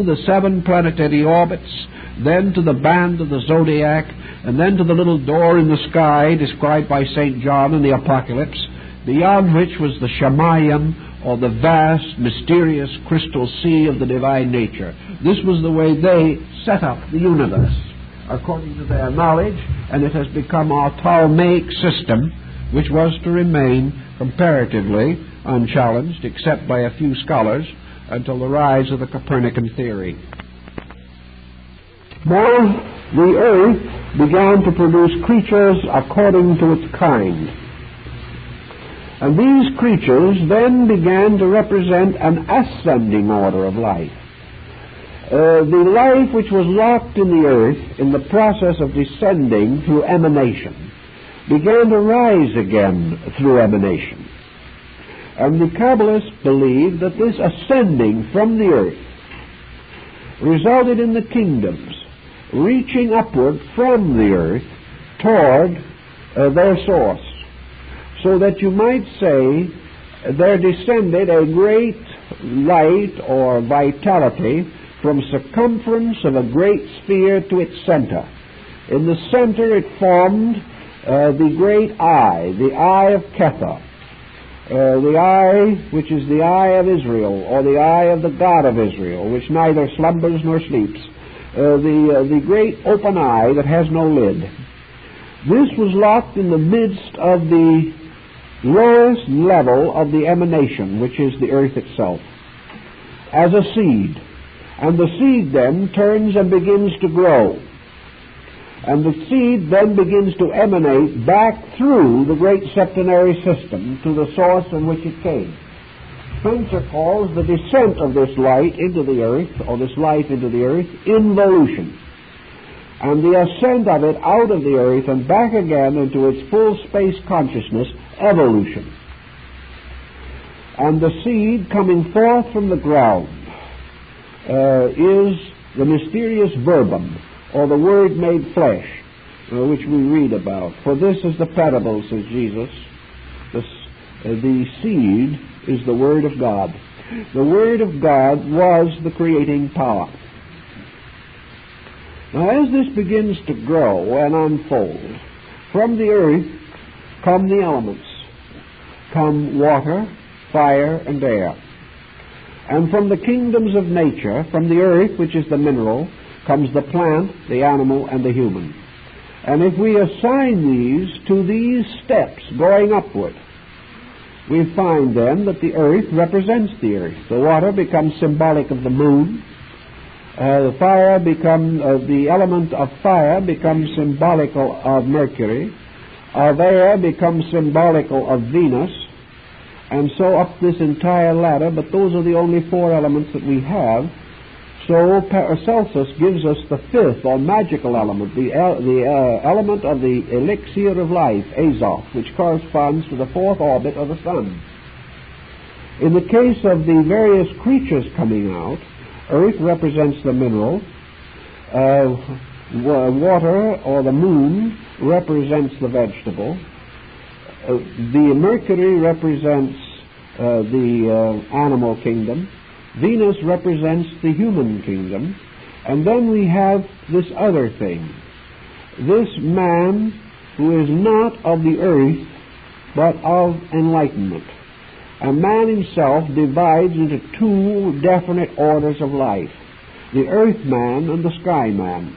the 7 planetary orbits, then to the band of the zodiac, and then to the little door in the sky described by St. John in the Apocalypse, beyond which was the Shamayim, or the vast, mysterious crystal sea of the divine nature. This was the way they set up the universe, according to their knowledge, and it has become our Ptolemaic system, which was to remain comparatively unchallenged, except by a few scholars, until the rise of the Copernican theory. Now, the earth began to produce creatures according to its kind. And these creatures then began to represent an ascending order of life. The life which was locked in the earth in the process of descending through emanation began to rise again through emanation. And the Kabbalists believed that this ascending from the earth resulted in the kingdoms reaching upward from the earth toward their source, so that you might say there descended a great light or vitality from circumference of a great sphere to its center. In the center it formed the great eye, the eye of Ketha, the eye which is the eye of Israel, or the eye of the God of Israel, which neither slumbers nor sleeps, the great open eye that has no lid. This was locked in the midst of the lowest level of the emanation, which is the earth itself, as a seed. And the seed then turns and begins to grow. And the seed then begins to emanate back through the great septenary system to the source in which it came. Spencer calls the descent of this light into the earth, or this life into the earth, involution. And the ascent of it out of the earth and back again into its full space consciousness, evolution. And the seed coming forth from the ground is the mysterious verbum, or the Word made flesh, which we read about. For this is the parable, says Jesus. The seed is the Word of God. The Word of God was the creating power. Now, as this begins to grow and unfold, from the earth come the elements. Come water, fire, and air. And from the kingdoms of nature, from the earth, which is the mineral, comes the plant, the animal, and the human. And if we assign these to these steps going upward, we find then that the earth represents the earth. The water becomes symbolic of the moon. The element of fire becomes symbolical of Mercury. Of air becomes symbolical of Venus. And so up this entire ladder, but those are the only 4 elements that we have. So Paracelsus gives us the 5th, or magical element, the element of the elixir of life, Azoth, which corresponds to the 4th orbit of the sun. In the case of the various creatures coming out, earth represents the mineral, water or the moon represents the vegetable, the Mercury represents the animal kingdom, Venus represents the human kingdom, and then we have this other thing. This man who is not of the earth, but of enlightenment. And man himself divides into 2 definite orders of life, the earth man and the sky man.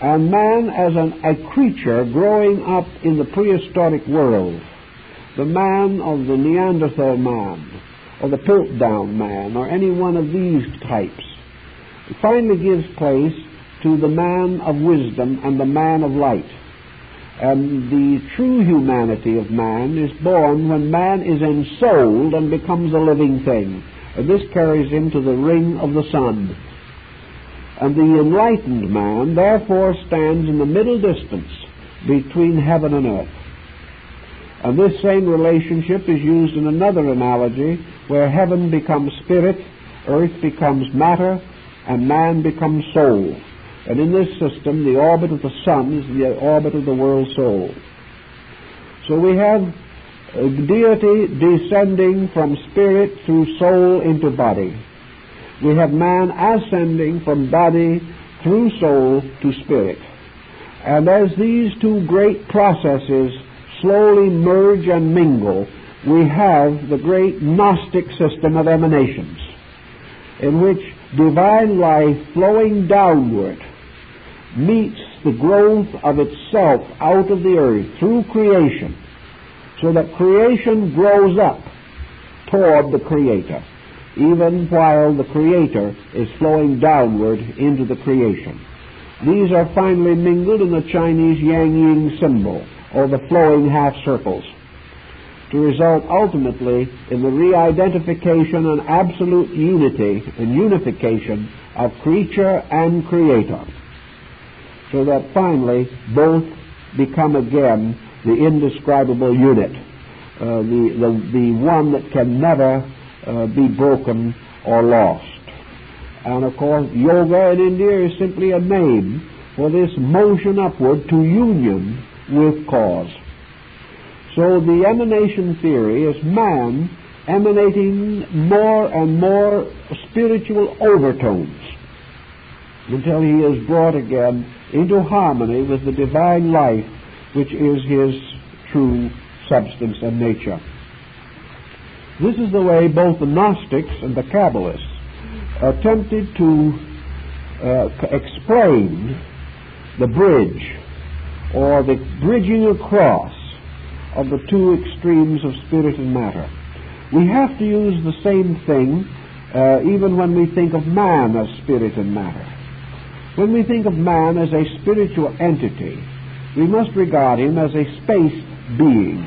And man as a creature growing up in the prehistoric world, the man of the Neanderthal man, or the Piltdown man, or any one of these types, finally gives place to the man of wisdom and the man of light. And the true humanity of man is born when man is ensouled and becomes a living thing. And this carries him to the ring of the sun. And the enlightened man, therefore, stands in the middle distance between heaven and earth. And this same relationship is used in another analogy, where heaven becomes spirit, earth becomes matter, and man becomes soul. And in this system, the orbit of the sun is the orbit of the world soul. So we have deity descending from spirit through soul into body. we have man ascending from body through soul to spirit. And as these two great processes slowly merge and mingle, we have the great Gnostic system of emanations, in which divine life flowing downward meets the growth of itself out of the earth through creation, so that creation grows up toward the Creator, even while the Creator is flowing downward into the creation. These are finally mingled in the Chinese Yang-Yin symbol, or the flowing half circles, to result ultimately in the re-identification and absolute unity and unification of creature and creator, so that finally both become again the indescribable unit, the one that can never be broken or lost. And of course, yoga in India is simply a name for this motion upward to union with cause. So the emanation theory is man emanating more and more spiritual overtones until he is brought again into harmony with the divine life, which is his true substance and nature. This is the way both the Gnostics and the Kabbalists attempted to explain the bridge, or the bridging across of the two extremes of spirit and matter. We have to use the same thing even when we think of man as spirit and matter. When we think of man as a spiritual entity, we must regard him as a space being.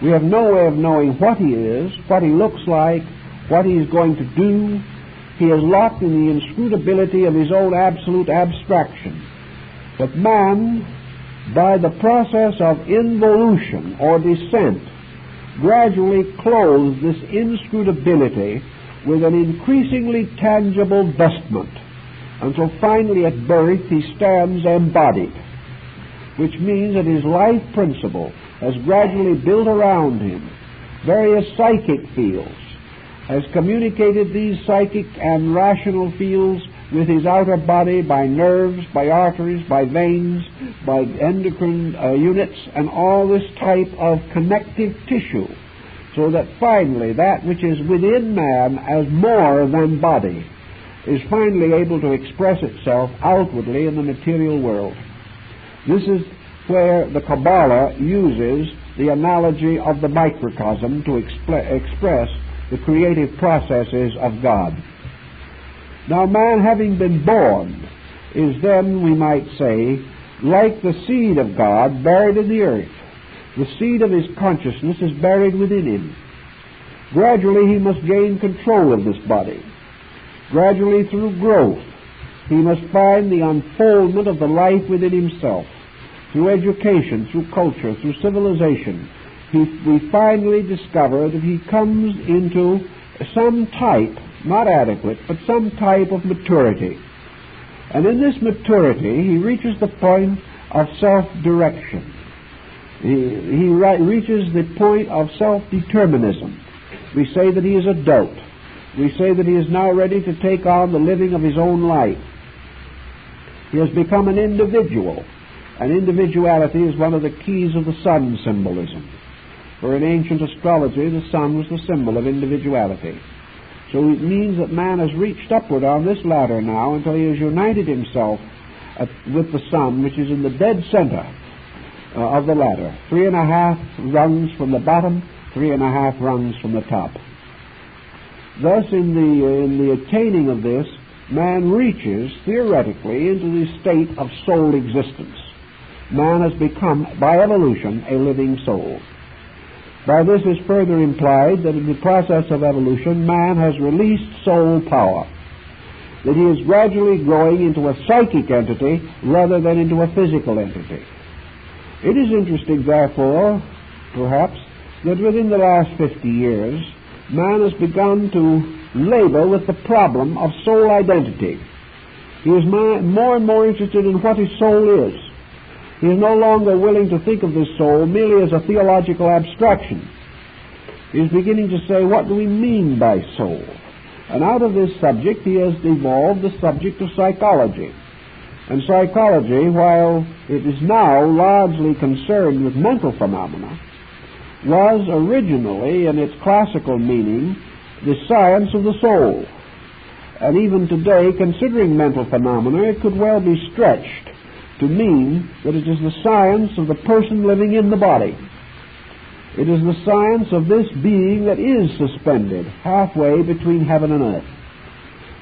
We have no way of knowing what he is, what he looks like, what he is going to do. He is locked in the inscrutability of his own absolute abstraction. But man, by the process of involution or descent, gradually clothes this inscrutability with an increasingly tangible vestment, until finally at birth he stands embodied, which means that his life principle has gradually built around him various psychic fields, has communicated these psychic and rational fields with his outer body by nerves, by arteries, by veins, by endocrine units, and all this type of connective tissue, so that finally that which is within man as more than body is finally able to express itself outwardly in the material world. This is where the Kabbala uses the analogy of the microcosm to express the creative processes of God. Now, man, having been born, is then, we might say, like the seed of God buried in the earth. The seed of his consciousness is buried within him. Gradually he must gain control of this body. Gradually, through growth, he must find the unfoldment of the life within himself. Through education, through culture, through civilization, we finally discover that he comes into some type, not adequate, but some type of maturity. And in this maturity, he reaches the point of self-direction. He reaches the point of self-determinism. We say that he is adult. We say that he is now ready to take on the living of his own life. He has become an individual. And individuality is one of the keys of the sun symbolism. For in ancient astrology, the sun was the symbol of individuality. So it means that man has reached upward on this ladder now until he has united himself with the sun, which is in the dead center of the ladder. 3.5 rungs from the bottom, 3.5 rungs from the top. Thus, in the attaining of this, man reaches, theoretically, into the state of soul existence. Man has become, by evolution, a living soul. By this is further implied that in the process of evolution, man has released soul power, that he is gradually growing into a psychic entity rather than into a physical entity. It is interesting, therefore, perhaps, that within the last 50 years, man has begun to labor with the problem of soul identity. He is more and more interested in what his soul is. He is no longer willing to think of this soul merely as a theological abstraction. He is beginning to say, what do we mean by soul? And out of this subject he has evolved the subject of psychology. And psychology, while it is now largely concerned with mental phenomena, was originally, in its classical meaning, the science of the soul. And even today, considering mental phenomena, it could well be stretched to mean that it is the science of the person living in the body. It is the science of this being that is suspended halfway between heaven and earth,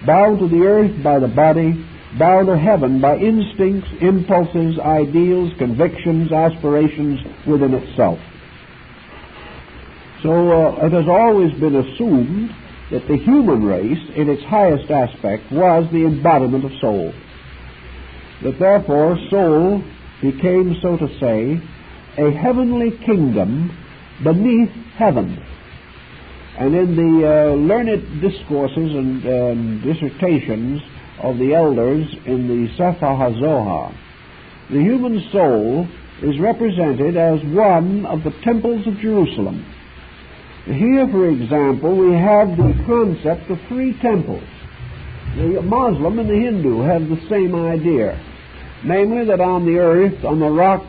bound to the earth by the body, bound to heaven by instincts, impulses, ideals, convictions, aspirations within itself. So it has always been assumed that the human race, in its highest aspect, was the embodiment of soul. That therefore soul became, so to say, a heavenly kingdom beneath heaven. And in the learned discourses and dissertations of the elders in the Sefer HaZohar, the human soul is represented as one of the temples of Jerusalem. Here, for example, we have the concept of three temples. The Muslim and the Hindu have the same idea, namely that on the earth, on the rock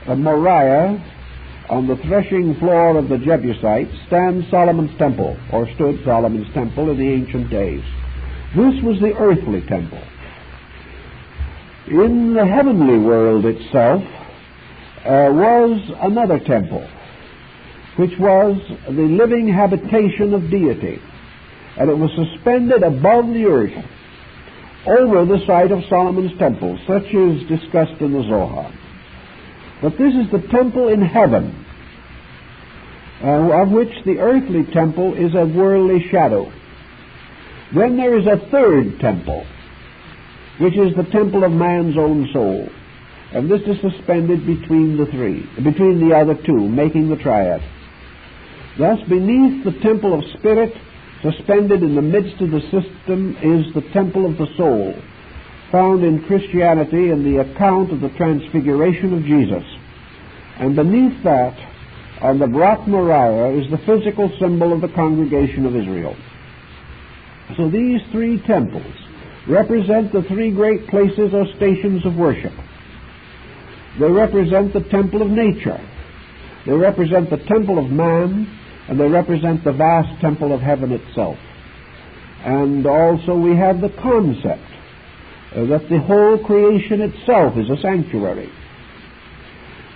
of Moriah, on the threshing floor of the Jebusites, stands Solomon's temple, or stood Solomon's temple in the ancient days. This was the earthly temple. In the heavenly world itself was another temple, which was the living habitation of deity, and it was suspended above the earth over the site of Solomon's temple, such is discussed in the Zohar. But this is the temple in heaven, of which the earthly temple is a worldly shadow. Then there is a third temple, which is the temple of man's own soul, and this is suspended between the other two, making the triad. Thus, beneath the temple of spirit, suspended in the midst of the system, is the temple of the soul, found in Christianity in the account of the transfiguration of Jesus. And beneath that, on the rock Moriah, is the physical symbol of the congregation of Israel. So these three temples represent the three great places or stations of worship. They represent the temple of nature. They represent the temple of man, and they represent the vast temple of heaven itself. And also we have the concept that the whole creation itself is a sanctuary.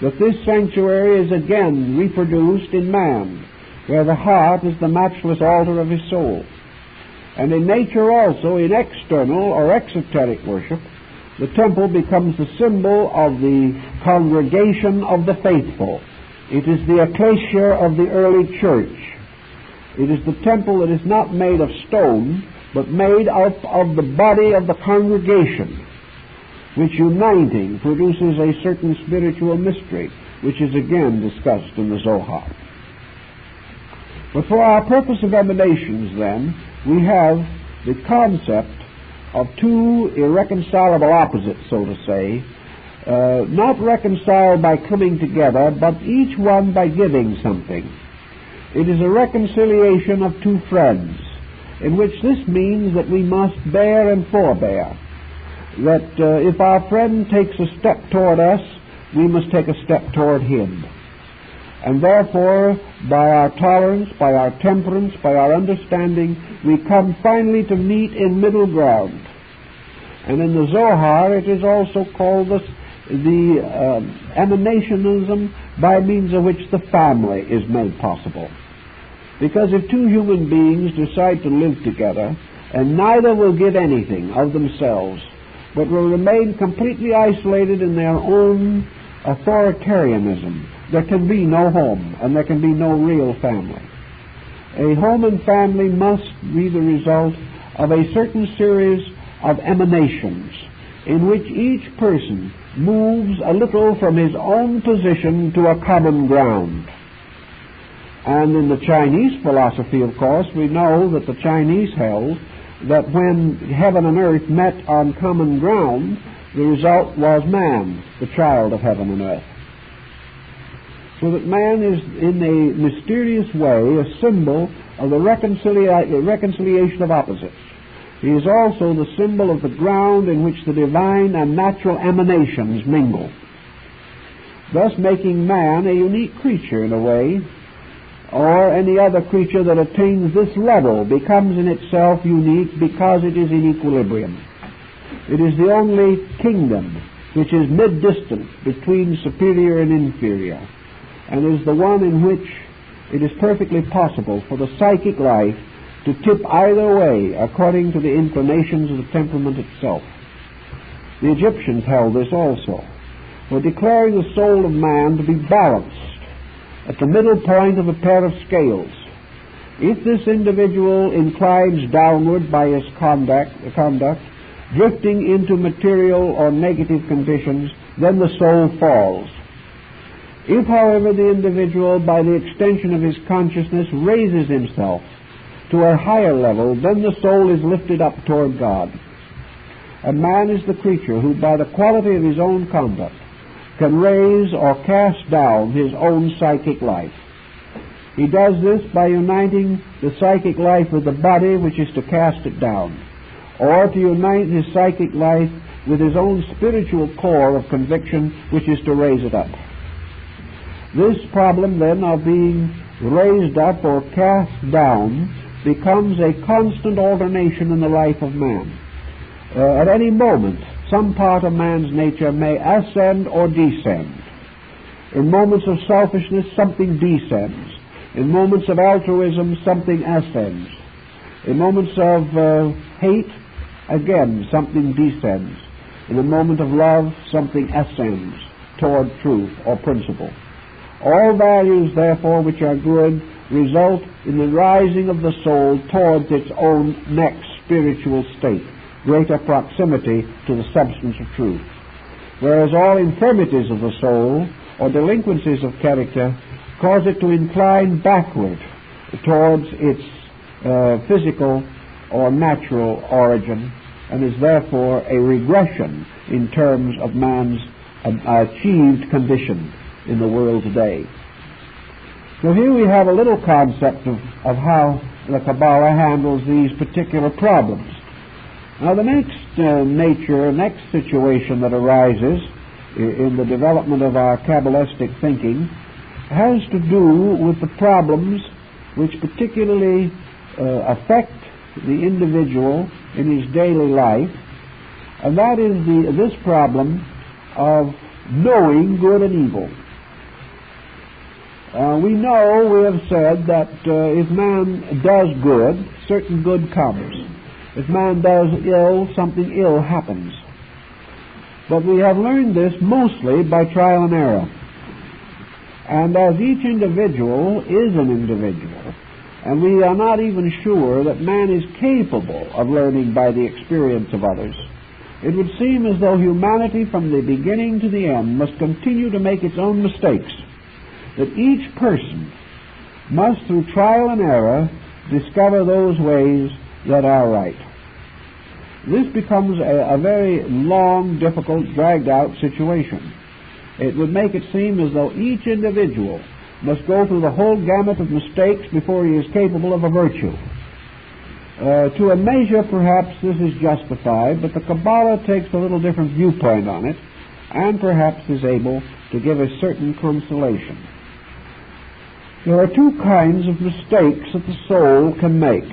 That this sanctuary is again reproduced in man, where the heart is the matchless altar of his soul. And in nature also, in external or exoteric worship, the temple becomes the symbol of the congregation of the faithful. It is the ecclesia of the early church. It is the temple that is not made of stone, but made up of the body of the congregation, which uniting produces a certain spiritual mystery, which is again discussed in the Zohar. But for our purpose of emanations, then, we have the concept of two irreconcilable opposites, so to say, not reconciled by coming together, but each one by giving something. It is a reconciliation of two friends, in which this means that we must bear and forbear. That if our friend takes a step toward us, we must take a step toward him. And therefore, by our tolerance, by our temperance, by our understanding, we come finally to meet in middle ground. And in the Zohar, it is also called the emanationism by means of which the family is made possible. Because if two human beings decide to live together, and neither will give anything of themselves, but will remain completely isolated in their own authoritarianism, there can be no home, and there can be no real family. A home and family must be the result of a certain series of emanations, in which each person moves a little from his own position to a common ground. And in the Chinese philosophy, of course, we know that the Chinese held that when heaven and earth met on common ground, the result was man, the child of heaven and earth. so that man is in a mysterious way a symbol of the reconciliation of opposites. He is also the symbol of the ground in which the divine and natural emanations mingle, thus making man a unique creature in a way, or any other creature that attains this level becomes in itself unique because it is in equilibrium. It is the only kingdom which is mid-distant between superior and inferior, and is the one in which it is perfectly possible for the psychic life to tip either way according to the inclinations of the temperament itself. The Egyptians held this also, for declaring the soul of man to be balanced at the middle point of a pair of scales. If this individual inclines downward by his conduct, drifting into material or negative conditions, then the soul falls. If, however, the individual, by the extension of his consciousness, raises himself to a higher level, then the soul is lifted up toward God. And man is the creature who, by the quality of his own conduct, can raise or cast down his own psychic life. He does this by uniting the psychic life with the body, which is to cast it down, or to unite his psychic life with his own spiritual core of conviction, which is to raise it up. This problem, then, of being raised up or cast down becomes a constant alternation in the life of man. At any moment, some part of man's nature may ascend or descend. In moments of selfishness, something descends. In moments of altruism, something ascends. In moments of hate, again, something descends. In a moment of love, something ascends toward truth or principle. All values, therefore, which are good, result in the rising of the soul towards its own next spiritual state, greater proximity to the substance of truth. Whereas all infirmities of the soul, or delinquencies of character, cause it to incline backward towards its physical or natural origin, and is therefore a regression in terms of man's achieved condition in the world today. So here we have a little concept of how the Kabbala handles these particular problems. Now the next situation that arises in the development of our Kabbalistic thinking has to do with the problems which particularly affect the individual in his daily life, and that is this problem of knowing good and evil. We have said that if man does good, certain good comes. If man does ill, something ill happens. But we have learned this mostly by trial and error. And as each individual is an individual, and we are not even sure that man is capable of learning by the experience of others, it would seem as though humanity from the beginning to the end must continue to make its own mistakes, that each person must, through trial and error, discover those ways that are right. This becomes a very long, difficult, dragged-out situation. It would make it seem as though each individual must go through the whole gamut of mistakes before he is capable of a virtue. To a measure, perhaps, this is justified, but the Kabbala takes a little different viewpoint on it, and perhaps is able to give a certain consolation. There are two kinds of mistakes that the soul can make.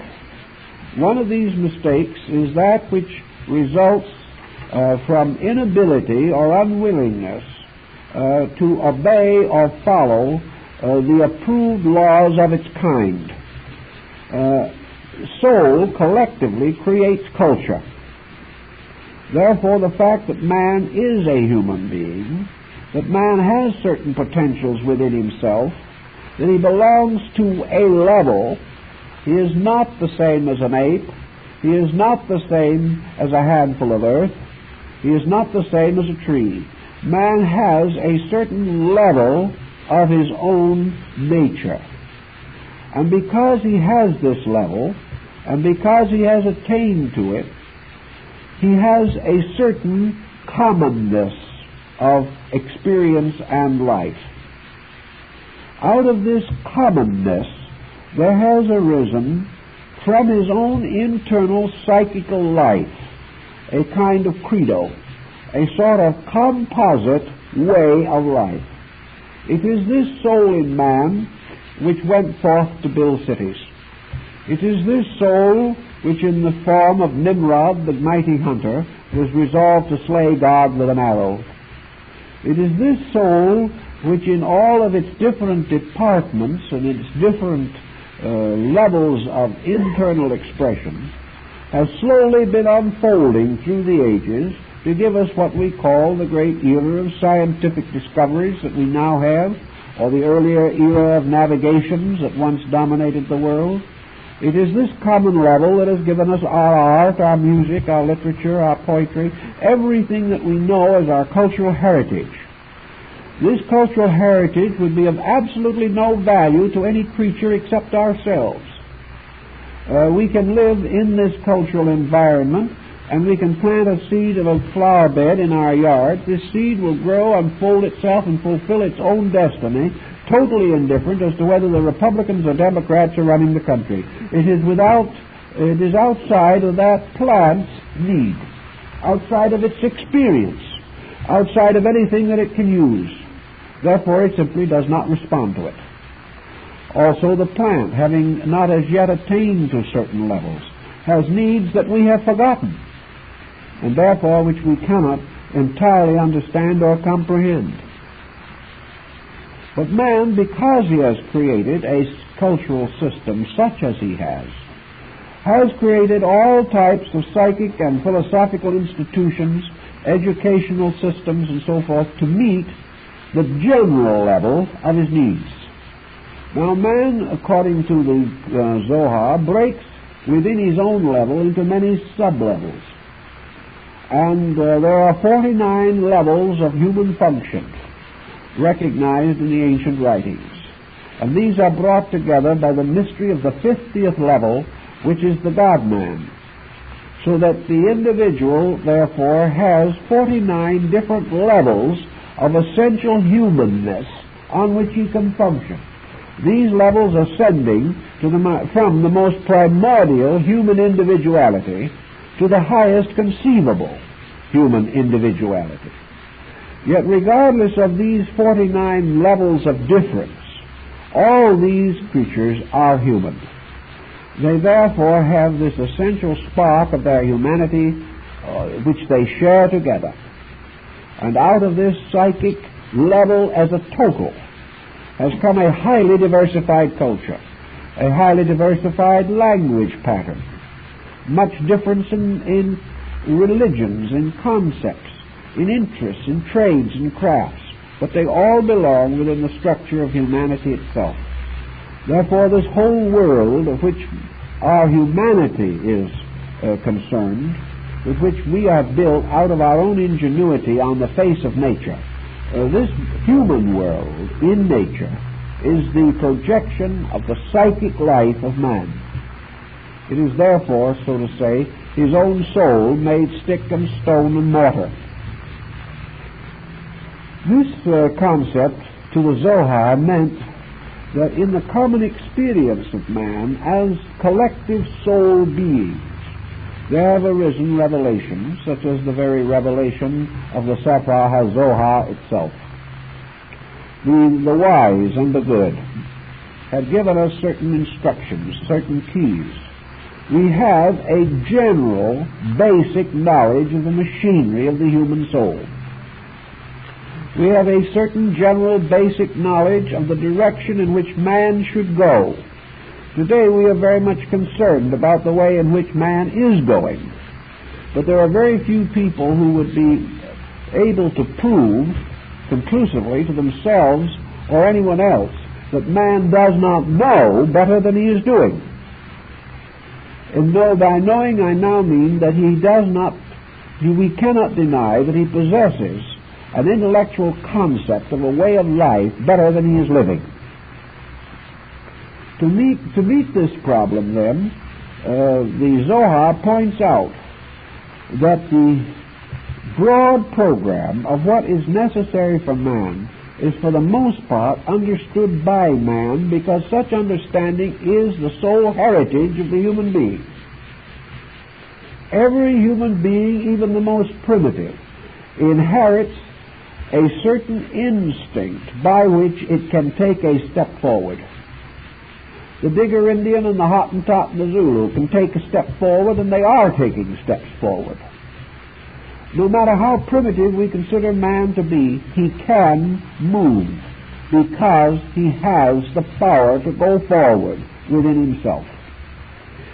One of these mistakes is that which results from inability or unwillingness to obey or follow the approved laws of its kind. Soul collectively creates culture. Therefore, the fact that man is a human being, that man has certain potentials within himself, that he belongs to a level. He is not the same as an ape. He is not the same as a handful of earth. He is not the same as a tree. Man has a certain level of his own nature. And because he has this level, and because he has attained to it, he has a certain commonness of experience and life. Out of this commonness, there has arisen from his own internal psychical life a kind of credo, a sort of composite way of life. It is this soul in man which went forth to build cities. It is this soul which in the form of Nimrod, the mighty hunter, was resolved to slay God with an arrow. It is this soul which in all of its different departments and its different levels of internal expression has slowly been unfolding through the ages to give us what we call the great era of scientific discoveries that we now have, or the earlier era of navigations that once dominated the world. It is this common level that has given us our art, our music, our literature, our poetry, everything that we know as our cultural heritage. This cultural heritage would be of absolutely no value to any creature except ourselves. We can live in this cultural environment, and we can plant a seed of a flower bed in our yard. This seed will grow, unfold itself, and fulfill its own destiny, totally indifferent as to whether the Republicans or Democrats are running the country. It is outside of that plant's need, outside of its experience, outside of anything that it can use. Therefore, it simply does not respond to it. Also, the plant, having not as yet attained to certain levels, has needs that we have forgotten, and therefore which we cannot entirely understand or comprehend. But man, because he has created a cultural system such as he has created all types of psychic and philosophical institutions, educational systems, and so forth to meet the general level of his needs. Now, man, according to the Zohar, breaks within his own level into many sub-levels. And there are 49 levels of human function recognized in the ancient writings. And these are brought together by the mystery of the 50th level, which is the God-man. So that the individual, therefore, has 49 different levels of essential humanness on which he can function. These levels ascending from the most primordial human individuality to the highest conceivable human individuality. Yet regardless of these 49 levels of difference, all these creatures are human. They therefore have this essential spark of their humanity which they share together. And out of this psychic level as a total has come a highly diversified culture, a highly diversified language pattern, much difference in religions, in concepts, in interests, in trades, and crafts, but they all belong within the structure of humanity itself. Therefore, this whole world of which our humanity is concerned, with which we have built out of our own ingenuity on the face of nature, this human world in nature is the projection of the psychic life of man. It is therefore, so to say, his own soul made stick and stone and mortar. This concept to the Zohar meant that in the common experience of man as collective soul beings, there have arisen revelations, such as the very revelation of the Sefer HaZohar itself. The wise and the good have given us certain instructions, certain keys. We have a general, basic knowledge of the machinery of the human soul. We have a certain general, basic knowledge of the direction in which man should go. Today we are very much concerned about the way in which man is going. But there are very few people who would be able to prove conclusively to themselves or anyone else that man does not know better than he is doing. And by knowing I now mean that we cannot deny that he possesses an intellectual concept of a way of life better than he is living. To meet this problem, then, the Zohar points out that the broad program of what is necessary for man is for the most part understood by man, because such understanding is the sole heritage of the human being. Every human being, even the most primitive, inherits a certain instinct by which it can take a step forward. The Digger Indian and the Hottentot and the Zulu can take a step forward, and they are taking steps forward. No matter how primitive we consider man to be, he can move because he has the power to go forward within himself.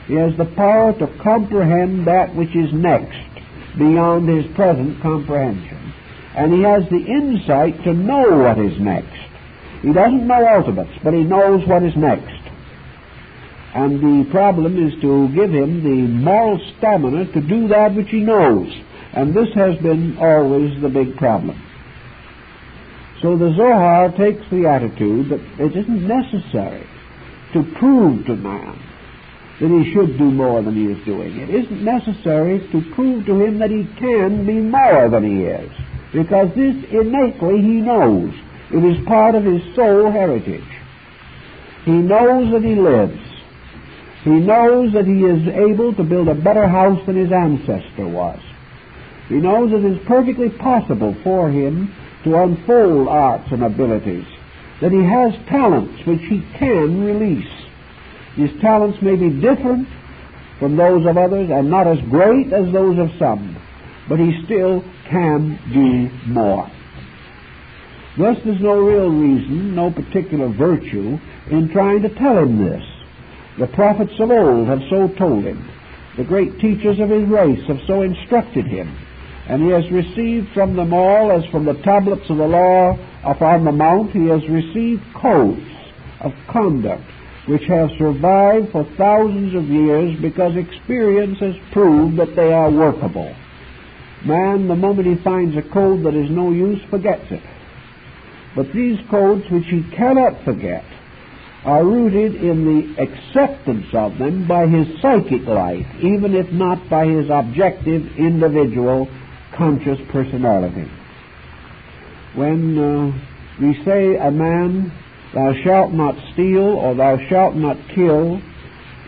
He has the power to comprehend that which is next beyond his present comprehension. And he has the insight to know what is next. He doesn't know ultimates, but he knows what is next. And the problem is to give him the moral stamina to do that which he knows. And this has been always the big problem. So the Zohar takes the attitude that it isn't necessary to prove to man that he should do more than he is doing. It isn't necessary to prove to him that he can be more than he is, because this innately he knows. It is part of his soul heritage. He knows that he lives. He knows that he is able to build a better house than his ancestor was. He knows it is perfectly possible for him to unfold arts and abilities, that he has talents which he can release. His talents may be different from those of others and not as great as those of some, but he still can do more. Thus there's no real reason, no particular virtue in trying to tell him this. The prophets of old have so told him. The great teachers of his race have so instructed him. And he has received from them all, as from the tablets of the law upon the mount, he has received codes of conduct which have survived for thousands of years because experience has proved that they are workable. Man, the moment he finds a code that is no use, forgets it. But these codes which he cannot forget are rooted in the acceptance of them by his psychic life, even if not by his objective, individual, conscious personality. When we say a man, thou shalt not steal, or thou shalt not kill,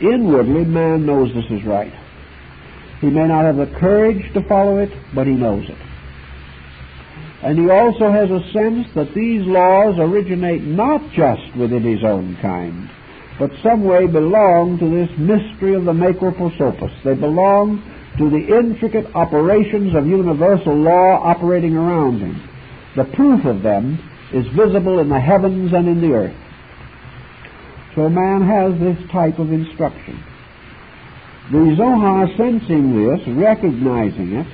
inwardly man knows this is right. He may not have the courage to follow it, but he knows it. And he also has a sense that these laws originate not just within his own kind, but some way belong to this mystery of the Macroprosopus. They belong to the intricate operations of universal law operating around him. The proof of them is visible in the heavens and in the earth. So man has this type of instruction. The Zohar, sensing this, recognizing it,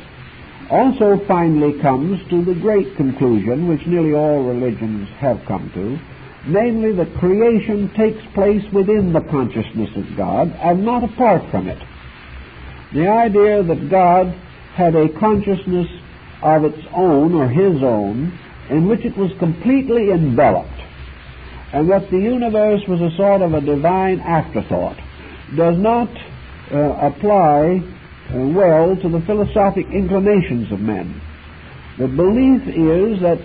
also finally comes to the great conclusion which nearly all religions have come to, namely that creation takes place within the consciousness of God and not apart from it. The idea that God had a consciousness of its own, or his own, in which it was completely enveloped, and that the universe was a sort of a divine afterthought, does not apply well to the philosophic inclinations of men. The belief is that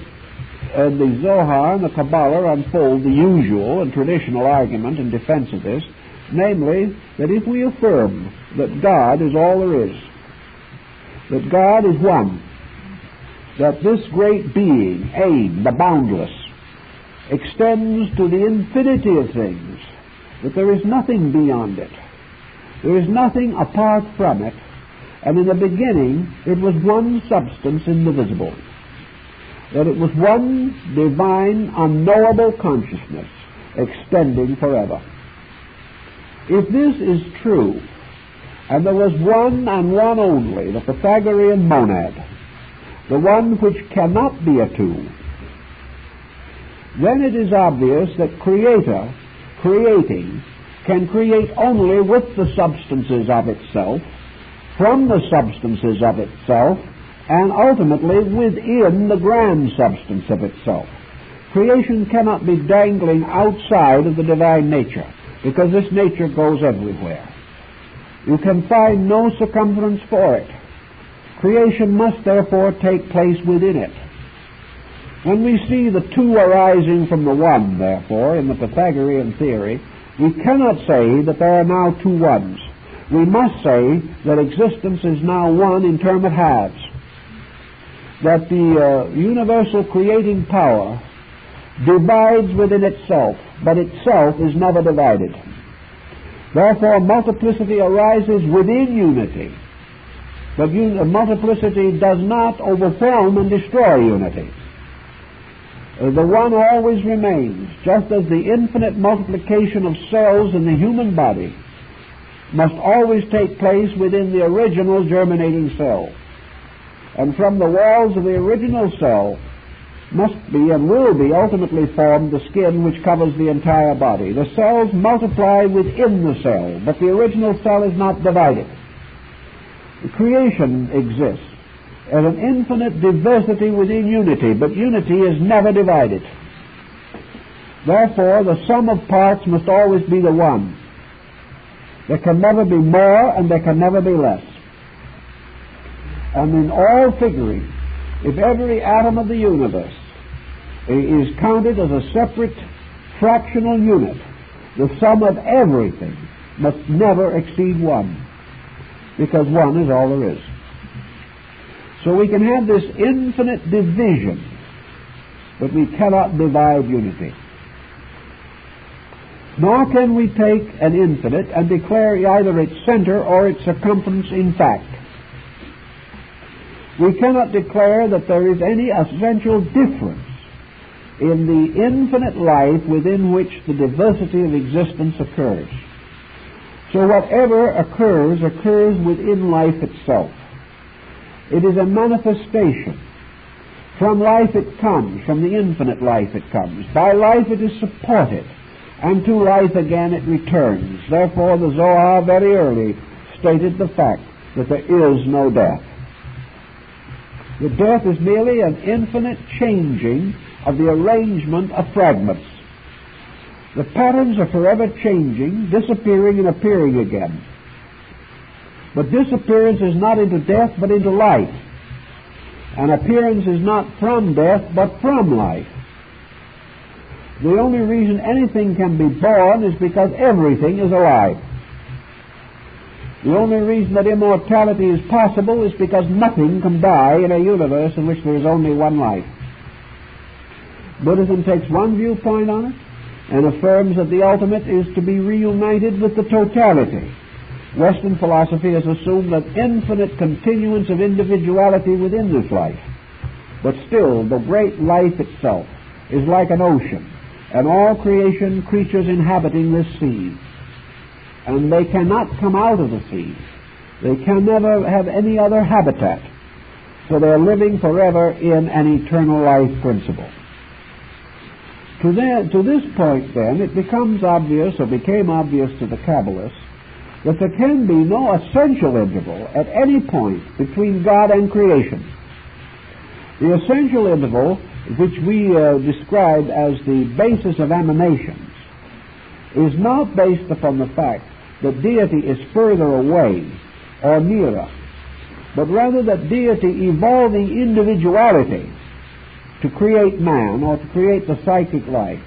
the Zohar and the Kabbala unfold the usual and traditional argument in defense of this, namely, that if we affirm that God is all there is, that God is one, that this great being, Ein, the boundless, extends to the infinity of things, that there is nothing beyond it, there is nothing apart from it, and in the beginning it was one substance indivisible, that it was one divine, unknowable consciousness extending forever. If this is true, and there was one and one only, the Pythagorean monad, the one which cannot be a two, then it is obvious that Creator, creating, can create only with the substances of itself, from the substances of itself, and ultimately within the grand substance of itself. Creation cannot be dangling outside of the divine nature, because this nature goes everywhere. You can find no circumference for it. Creation must therefore take place within it. When we see the two arising from the one, therefore, in the Pythagorean theory, we cannot say that there are now two ones. We must say that existence is now one in term of halves. That the universal creating power divides within itself, but itself is never divided. Therefore, multiplicity arises within unity, but multiplicity does not overwhelm and destroy unity. The one always remains, just as the infinite multiplication of cells in the human body must always take place within the original germinating cell. And from the walls of the original cell must be and will be ultimately formed the skin which covers the entire body. The cells multiply within the cell, but the original cell is not divided. The creation exists as an infinite diversity within unity, but unity is never divided. Therefore, the sum of parts must always be the one. There can never be more and there can never be less. And in all figuring, if every atom of the universe is counted as a separate fractional unit, the sum of everything must never exceed one, because one is all there is. So we can have this infinite division, but we cannot divide unity. Nor can we take an infinite and declare either its center or its circumference in fact. We cannot declare that there is any essential difference in the infinite life within which the diversity of existence occurs. So whatever occurs within life itself. It is a manifestation. From life it comes, from the infinite life it comes. By life it is supported, and to life again it returns. Therefore the Zohar very early stated the fact that there is no death. The death is merely an infinite changing of the arrangement of fragments. The patterns are forever changing, disappearing and appearing again. But disappearance is not into death, but into life. And appearance is not from death, but from life. The only reason anything can be born is because everything is alive. The only reason that immortality is possible is because nothing can die in a universe in which there is only one life. Buddhism takes one viewpoint on it and affirms that the ultimate is to be reunited with the totality. Western philosophy has assumed an infinite continuance of individuality within this life. But still, the great life itself is like an ocean, and all creation, creatures inhabiting this sea. And they cannot come out of the sea. They can never have any other habitat. So they're living forever in an eternal life principle. To this point, then, it becomes obvious, or became obvious to the Kabbalists, that there can be no essential interval at any point between God and creation. The essential interval, which we describe as the basis of emanations, is not based upon the fact that deity is further away or nearer, but rather that deity evolving individuality to create man or to create the psychic life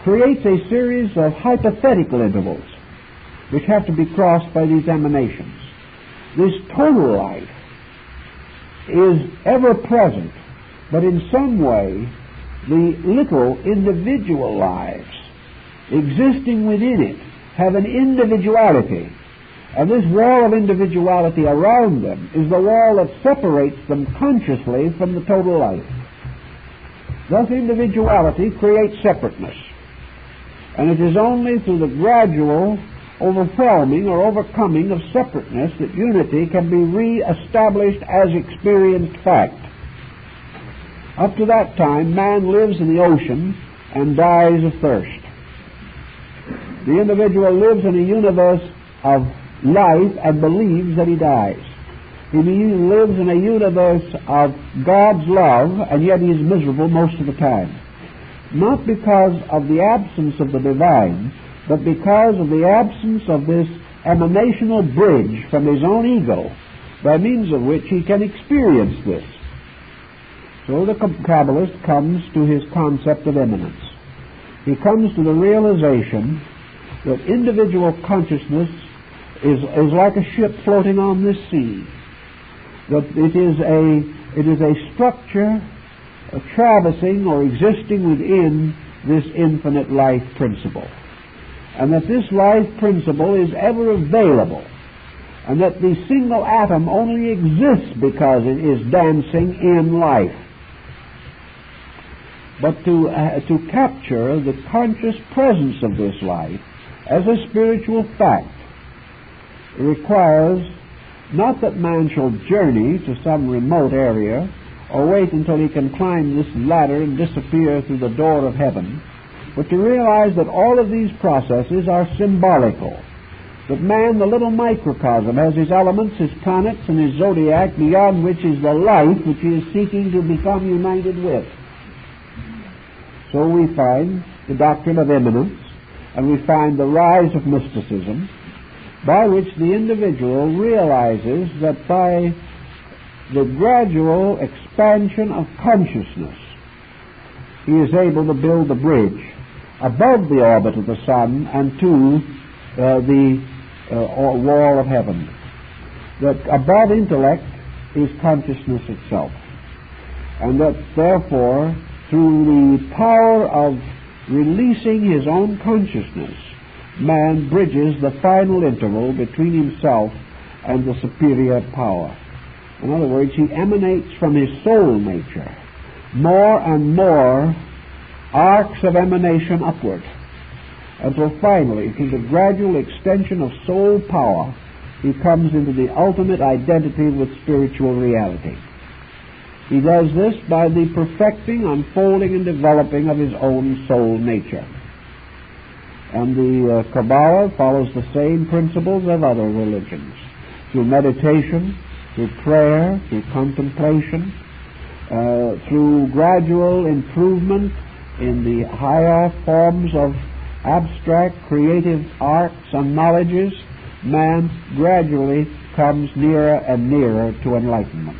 creates a series of hypothetical intervals which have to be crossed by these emanations. This total life is ever present, but in some way the little individual lives existing within it have an individuality, and this wall of individuality around them is the wall that separates them consciously from the total life. Thus individuality creates separateness, and it is only through the gradual overwhelming or overcoming of separateness that unity can be re-established as experienced fact. Up to that time, man lives in the ocean and dies of thirst. The individual lives in a universe of life and believes that he dies. He lives in a universe of God's love, and yet he is miserable most of the time. Not because of the absence of the divine, but because of the absence of this emanational bridge from his own ego, by means of which he can experience this. So the Kabbalist comes to his concept of immanence. He comes to the realization that individual consciousness is like a ship floating on this sea. That it is a structure traversing or existing within this infinite life principle. And that this life principle is ever available. And that the single atom only exists because it is dancing in life. But to capture the conscious presence of this life as a spiritual fact requires not that man shall journey to some remote area or wait until he can climb this ladder and disappear through the door of heaven, but to realize that all of these processes are symbolical. That man, the little microcosm, has his elements, his planets, and his zodiac, beyond which is the life which he is seeking to become united with. So we find the doctrine of immanence, and we find the rise of mysticism, by which the individual realizes that by the gradual expansion of consciousness, he is able to build a bridge above the orbit of the sun and to the wall of heaven. That above intellect is consciousness itself. And that therefore, through the power of releasing his own consciousness, man bridges the final interval between himself and the superior power. In other words, he emanates from his soul nature more and more arcs of emanation upward, until finally, through the gradual extension of soul power, he comes into the ultimate identity with spiritual reality. He does this by the perfecting, unfolding, and developing of his own soul nature. And the Kabbala follows the same principles of other religions. Through meditation, through prayer, through contemplation, through gradual improvement in the higher forms of abstract creative arts and knowledges, man gradually comes nearer and nearer to enlightenment.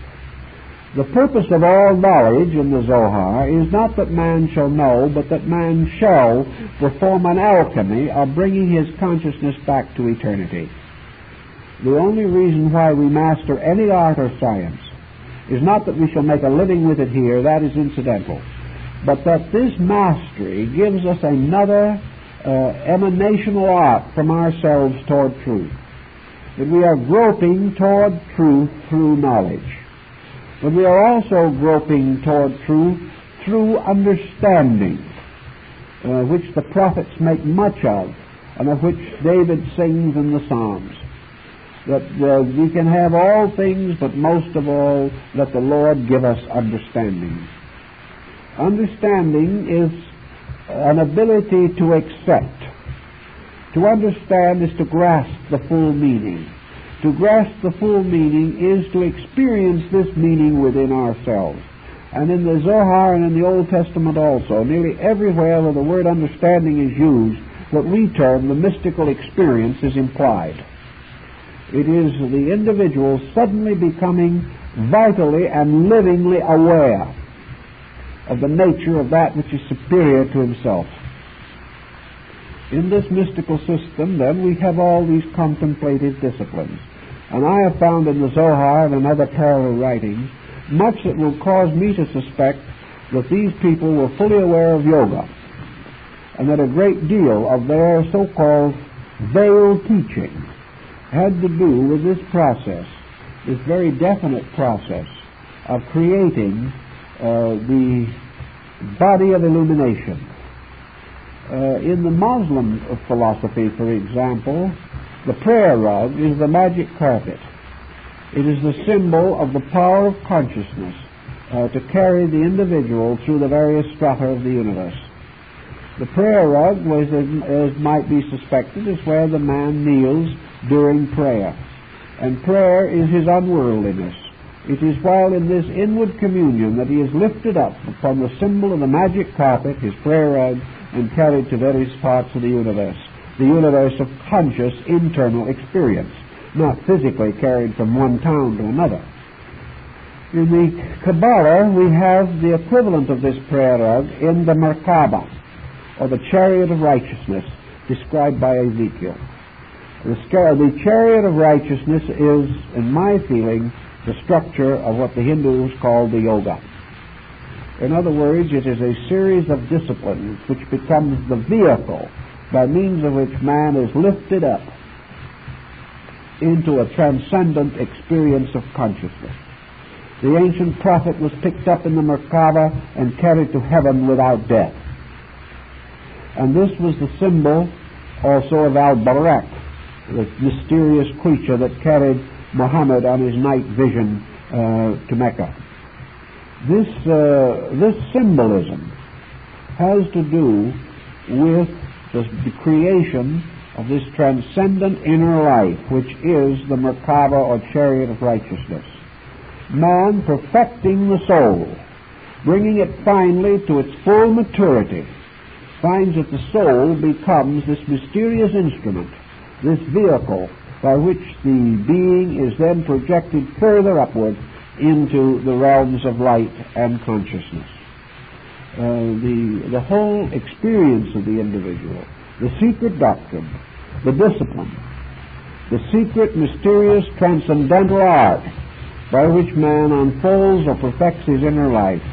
The purpose of all knowledge in the Zohar is not that man shall know, but that man shall perform an alchemy of bringing his consciousness back to eternity. The only reason why we master any art or science is not that we shall make a living with it here, that is incidental, but that this mastery gives us another emanational arc from ourselves toward truth. That we are groping toward truth through knowledge. But we are also groping toward truth through understanding, which the prophets make much of, and of which David sings in the Psalms. That we can have all things, but most of all, let the Lord give us understanding. Understanding is an ability to accept. To understand is to grasp the full meaning. To grasp the full meaning is to experience this meaning within ourselves. And in the Zohar and in the Old Testament also, nearly everywhere where the word understanding is used, what we term the mystical experience is implied. It is the individual suddenly becoming vitally and livingly aware of the nature of that which is superior to himself. In this mystical system, then, we have all these contemplative disciplines. And I have found in the Zohar and in other parallel writings much that will cause me to suspect that these people were fully aware of yoga, and that a great deal of their so-called veiled teaching had to do with this process, this very definite process of creating the body of illumination. In the Muslim philosophy, for example, the prayer rug is the magic carpet. It is the symbol of the power of consciousness to carry the individual through the various strata of the universe. The prayer rug, was, as might be suspected, is where the man kneels during prayer. And prayer is his unworldliness. It is while in this inward communion that he is lifted up upon the symbol of the magic carpet, his prayer rug, and carried to various parts of the universe of conscious internal experience, not physically carried from one town to another. In the Kabbala, we have the equivalent of this prayer rug in the Merkaba, or the chariot of righteousness, described by Ezekiel. The chariot of righteousness is, in my feeling, the structure of what the Hindus call the yoga. In other words, it is a series of disciplines which becomes the vehicle by means of which man is lifted up into a transcendent experience of consciousness. The ancient prophet was picked up in the Merkaba and carried to heaven without death. And this was the symbol also of Al-Barak, the mysterious creature that carried Muhammad on his night vision to Mecca. This symbolism has to do with the creation of this transcendent inner life, which is the Merkaba or chariot of righteousness. Man perfecting the soul, bringing it finally to its full maturity, finds that the soul becomes this mysterious instrument, this vehicle by which the being is then projected further upward into the realms of light and consciousness. The whole experience of the individual, the secret doctrine, the discipline, the secret, mysterious, transcendental art by which man unfolds or perfects his inner life,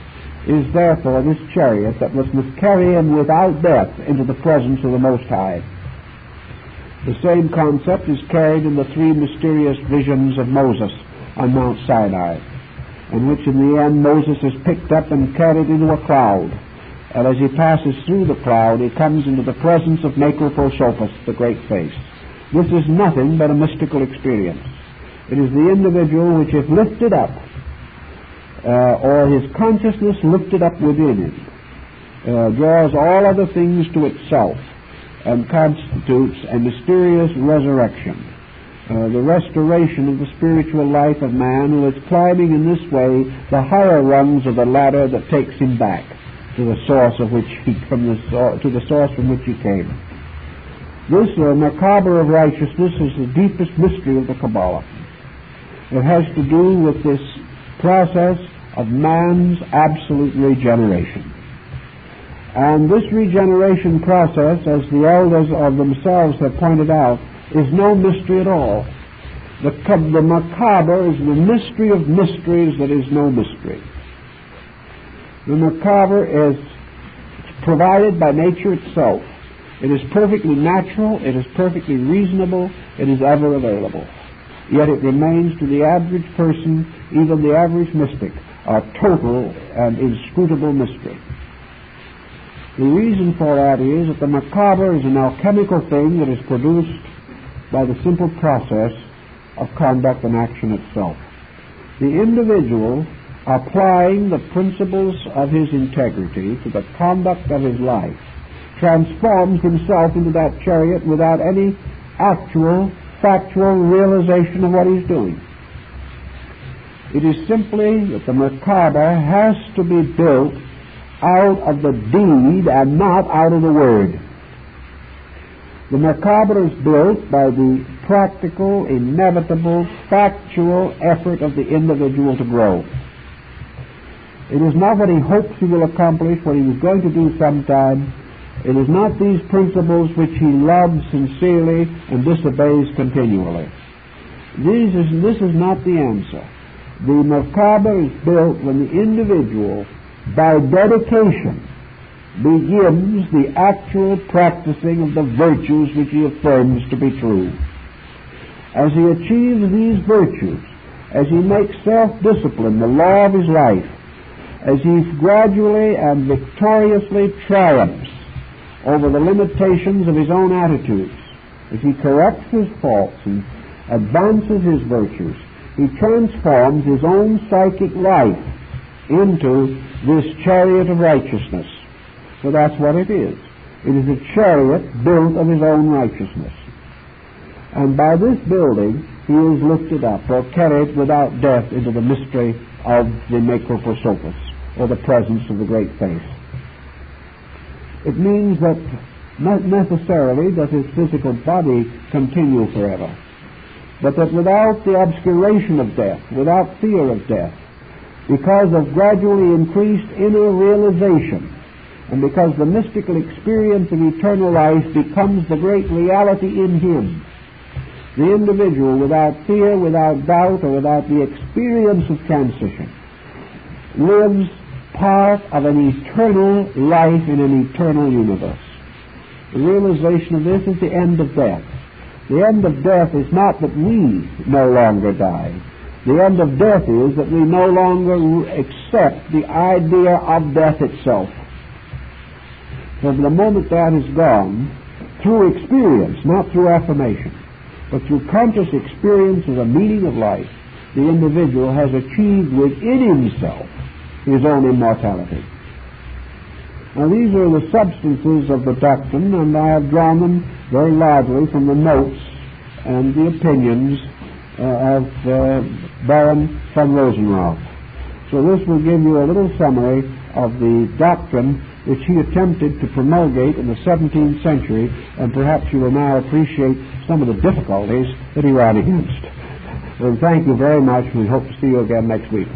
is therefore this chariot that must carry him without death into the presence of the Most High. The same concept is carried in the three mysterious visions of Moses on Mount Sinai, in which in the end Moses is picked up and carried into a cloud. And as he passes through the cloud, he comes into the presence of Macroprosopas, the Great Face. This is nothing but a mystical experience. It is the individual which, if lifted up, or his consciousness lifted up within him, draws all other things to itself and constitutes a mysterious resurrection, the restoration of the spiritual life of man, who is climbing in this way the higher rungs of the ladder that takes him back to the source of which to the source from which he came. This Merkaba of righteousness is the deepest mystery of the Kabbala. It has to do with this process of man's absolute regeneration. And this regeneration process, as the elders of themselves have pointed out, is no mystery at all. The Merkaba is the mystery of mysteries that is no mystery. The Merkaba is provided by nature itself. It is perfectly natural, it is perfectly reasonable, it is ever available. Yet it remains to the average person, even the average mystic, a total and inscrutable mystery. The reason for that is that the Merkaba is an alchemical thing that is produced by the simple process of conduct and action itself. The individual, applying the principles of his integrity to the conduct of his life, transforms himself into that chariot without any actual, factual realization of what he's doing. It is simply that the Merkaba has to be built out of the deed and not out of the word. The Merkaba is built by the practical, inevitable, factual effort of the individual to grow. It is not what he hopes he will accomplish, what he was going to do sometime. It is not these principles which he loves sincerely and disobeys continually. This is not the answer. The Merkaba is built when the individual, by dedication, begins the actual practicing of the virtues which he affirms to be true. As he achieves these virtues, as he makes self-discipline the law of his life, as he gradually and victoriously triumphs over the limitations of his own attitudes, as he corrects his faults and advances his virtues, he transforms his own psychic life into this chariot of righteousness. So that's what it is. It is a chariot built of his own righteousness. And by this building, he is lifted up or carried without death into the mystery of the Macroprosopas, or the presence of the Great Face. It means that not necessarily does his physical body continue forever, but that without the obscuration of death, without fear of death, because of gradually increased inner realization, and because the mystical experience of eternal life becomes the great reality in him. The individual, without fear, without doubt, or without the experience of transition, lives part of an eternal life in an eternal universe. The realization of this is the end of death. The end of death is not that we no longer die. The end of death is that we no longer accept the idea of death itself. From the moment that is gone, through experience, not through affirmation, but through conscious experience of the meaning of life, the individual has achieved within himself his own immortality. Now, these are the substances of the doctrine, and I have drawn them very largely from the notes and the opinions of Baron von Rosenroth. So this will give you a little summary of the doctrine which he attempted to promulgate in the 17th century, and perhaps you will now appreciate some of the difficulties that he ran against. And thank you very much. We hope to see you again next week.